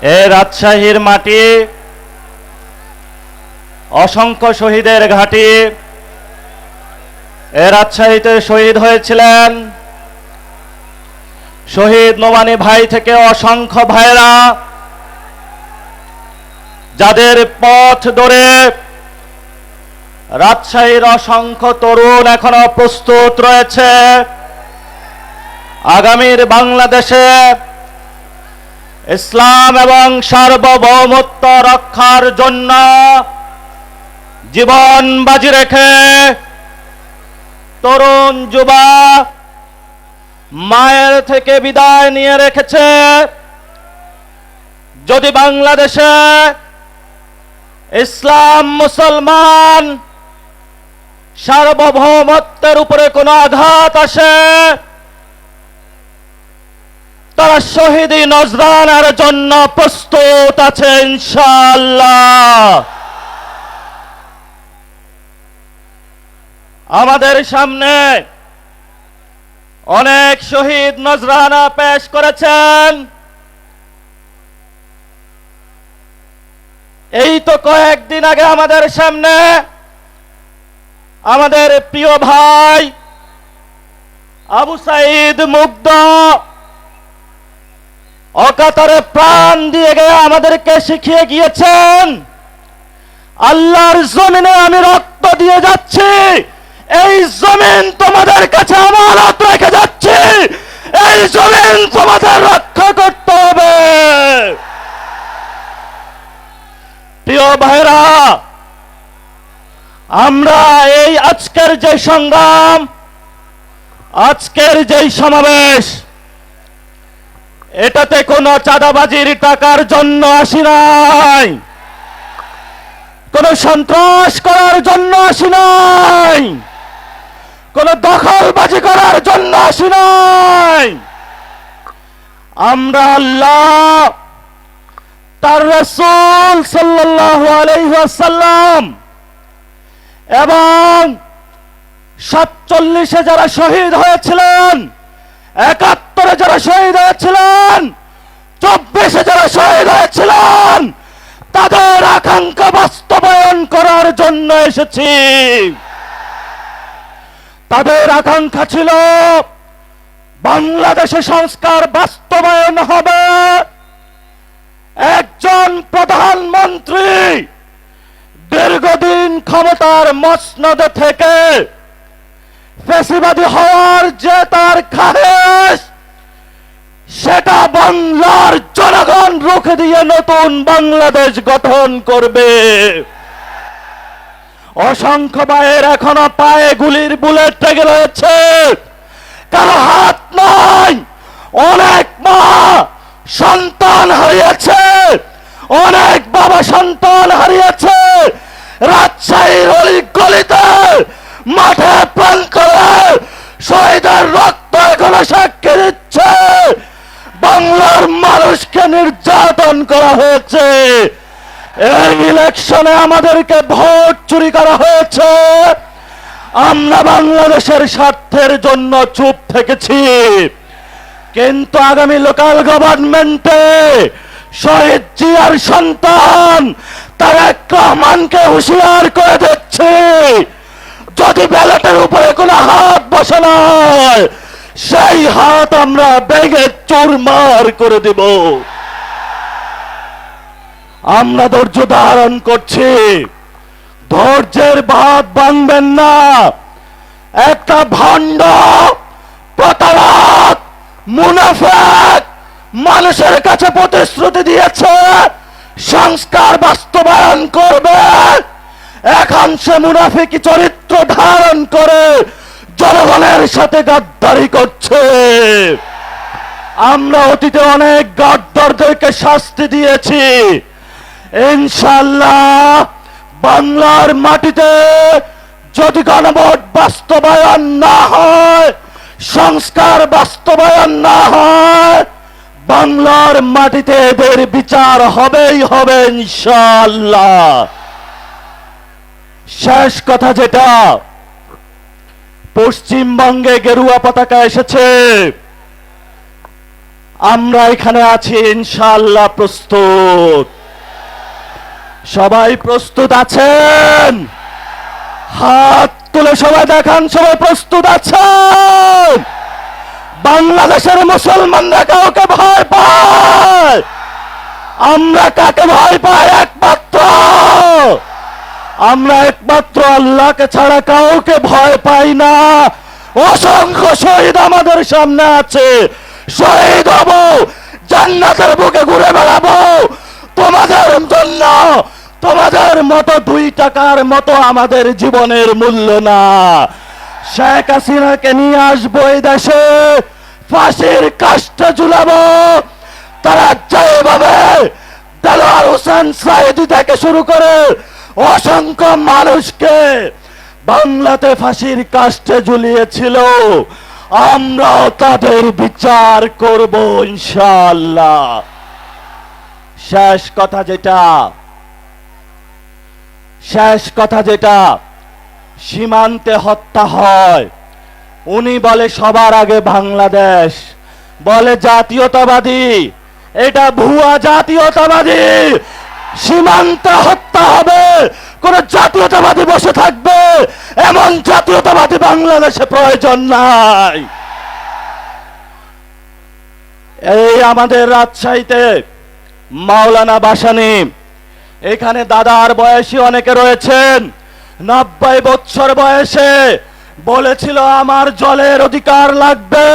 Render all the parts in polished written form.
এ রাজশাহীর মাটি অসংখ্য শহীদের ঘাঁটি। এ রাজশাহীতে শহীদ হয়েছিলেন শহীদ নোমানী ভাই থেকে অসংখ্য ভাইরা, যাদের পথ ধরে রাজশাহীর অসংখ্য তরুণ এখনো প্রস্তুত রয়েছে আগামীর বাংলাদেশে ইসলাম এবং সার্বভৌমত্ব রক্ষার জন্য জীবন বাজি রেখে তরুণ যুবা মায়ের থেকে বিদায় নিয়ে রেখেছে। যদি বাংলাদেশে ইসলাম মুসলমান সার্বভৌমত্বের উপরে কোনো আঘাত আসে, তারা শহীদি নজরানার জন্য প্রস্তুত আছে ইনশাআল্লাহ। আমাদের সামনে অনেক শহীদ নজরানা পেশ করেছেন। এই তো কয়েকদিন আগে আমাদের সামনে আমাদের প্রিয় ভাই আবু সাঈদ মুগ্ধ অকাতরে প্রাণ দিয়ে গিয়ে আমাদেরকে শিখিয়ে গিয়েছেন, আল্লাহর জমিনে আমি রক্ত দিয়ে যাচ্ছি, এই জমিন তোমাদের কাছে আমানত রেখে যাচ্ছি, এই জমিন তোমাদের রক্ষা করতে হবে। প্রিয় ভাইরা, আমরা এই আজকের যে সংগ্রাম, আজকের যে সমাবেশ, এটাতে কোনো চাঁদাবাজির টাকার জন্য আসি নাই, কোন সন্ত্রাস করার জন্য আসি নাই, কোন দখলবাজি করার জন্য আসি নাই। আমরা আল্লাহ, তার রাসূল সাল্লাল্লাহু আলাইহি ওয়াসাল্লাম এবং 47-এ যারা শহীদ হয়েছিলেন, 71-এ যারা শহীদ হয়েছিলেন, 24-এ যারা শহীদ হয়েছিলেন, তাদের আকাঙ্ক্ষা বাস্তবায়ন করার জন্য এসেছি। তাদের আকাঙ্ক্ষা ছিল বাংলাদেশে সংস্কার বাস্তবায়ন হবে, একজন প্রধানমন্ত্রী দীর্ঘদিন ক্ষমতার মসনদে থেকে ফ্যাসিবাদী হওয়ার যে তার খায়েশ, সেটা বাংলার জনগণ রুখে দিয়ে নতুন বাংলাদেশ গঠন করবে। অসংখ্য ভাইয়ের এখনো পায়ে গুলির বুলেট লেগে রয়েছে, কারো হাত নাই। অনেক মা সন্তান হারিয়েছে, অনেক বাবা সন্তান হারিয়েছে। রাজশাহীর অলি গলিতে, মাঠে প্রান্তরে শহীদের রক্ত এখনো সাক্ষী দিচ্ছে বাংলার মানুষকে নির্যাতন করা হয়েছে। এই ইলেকশনে আমাদেরকে ভোট চুরি করা হয়েছে। আমরা বাংলাদেশের স্বার্থের জন্য চুপ থেকেছি, কিন্তু আগামী লোকাল গভর্নমেন্টে শহীদ জিয়ার সন্তান তারেক রহমানকে হুঁশিয়ার করে দিচ্ছে, যদি ব্যালটের উপরে কোনো হাত বসে নয়, সেই হাত আমরা ভেঙে চুরমার করে দিব। আমরা ধৈর্য ধারণ করছি, ধৈর্যের বাঁধ ভাঙবেন না। একটা ভণ্ড, প্রতারক, মুনাফিক মানুষের কাছে প্রতিশ্রুতি দিয়েছে সংস্কার বাস্তবায়ন করবে, এখন সে মুনাফিকি চরিত্র ধারণ করে জনগণের সাথে গাদ্দারি করছে। আমরা অতীতে অনেক গাদ্দারদেরকে শাস্তি দিয়েছি। ইনশাআল্লাহ বাংলার মাটিতে যদি গণভোট বাস্তবায়ন না হয়, সংস্কার বাস্তবায়ন না হয়, বাংলার মাটিতে এদের বিচার হবেই হবে ইনশাআল্লাহ। শেষ কথা যেটা, পশ্চিমবঙ্গে গেরুয়া পতাকা এসেছে, আমরা এখানে আছি ইনশাআল্লাহ প্রস্তুত। সবাই প্রস্তুত আছেন? হাত তুলে সবাই দেখান, সবাই প্রস্তুত আছেন? বাংলাদেশের মুসলমানরা কাউকে ভয় পায়? আমরা কাকে ভয় পাই? আমরা একমাত্র আল্লাহকে ছাড়া কাউকে ভয় পাই না। অসংখ্য শহীদ আমাদের সামনে আছে, শহীদ হব, জান্নাতের বুকে ঘুরে বেড়াবো তোমাদের জন্য। তোমাদের মতো 2 টাকার মতো আমাদের জীবনের মূল্য না। শেখ হাসিনাকে নিয়ে আসবো এই দেশে, ফাঁসির কাস্টে ঝুলাবো। তারা যেভাবে দেলোয়ার হোসেন সাঈদী থেকে শুরু করে অসংখ্য মানুষকে বাংলাতে ফাঁসির কাস্টে ঝুলিয়েছিল, আমরাও তাদের বিচার করব ইনশাআল্লাহ। শেষ কথা যেটা সীমান্তে হত্যা হয়, উনি বলে সবার আগে বাংলাদেশ, বলে জাতীয়তাবাদী, এটা ভুয়া জাতীয়তাবাদী। সীমান্তে হত্যা হবে, কোন জাতীয়তাবাদী বসে থাকবে এমন জাতীয়তাবাদী বাংলাদেশে প্রয়োজন নাই। এই আমাদের রাজশাহীতে মাওলানা ভাসানী, এখানে দাদার বয়সী অনেকে রয়েছেন, 90 বছর বয়সে বলেছিল আমার জলের অধিকার লাগবে,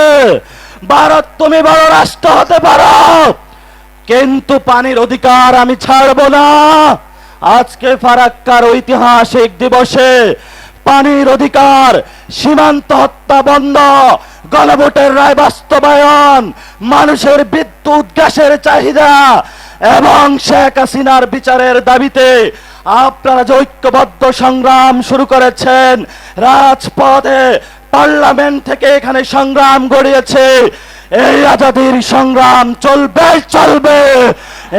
ভারত তুমি বড় রাষ্ট্র হতে পারো, কিন্তু পানির অধিকার আমি ছাড়বো না। আজকে ফারাক্কার ঐতিহাসিক দিবসে পানির অধিকার, সীমান্ত হত্যা বন্ধ, গণভোটের রায় বাস্তবায়ন, মানুষের বিদ্যুৎ গ্যাসের চাহিদা এবং শেখ হাসিনার বিচারের দাবিতে আপনারা যে ঐক্যবদ্ধ সংগ্রাম শুরু করেছেন, রাজপথে পার্লামেন্ট থেকে এখানে সংগ্রাম গড়িয়েছে, এই আজাদির সংগ্রাম চলবে।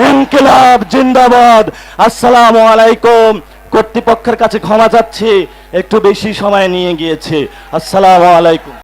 ইনকিলাব জিন্দাবাদ। আসসালামু আলাইকুম। কর্তৃপক্ষের কাছে ক্ষমা চাচ্ছি, একটু বেশি সময় নিয়ে গিয়েছে। আসসালামু আলাইকুম।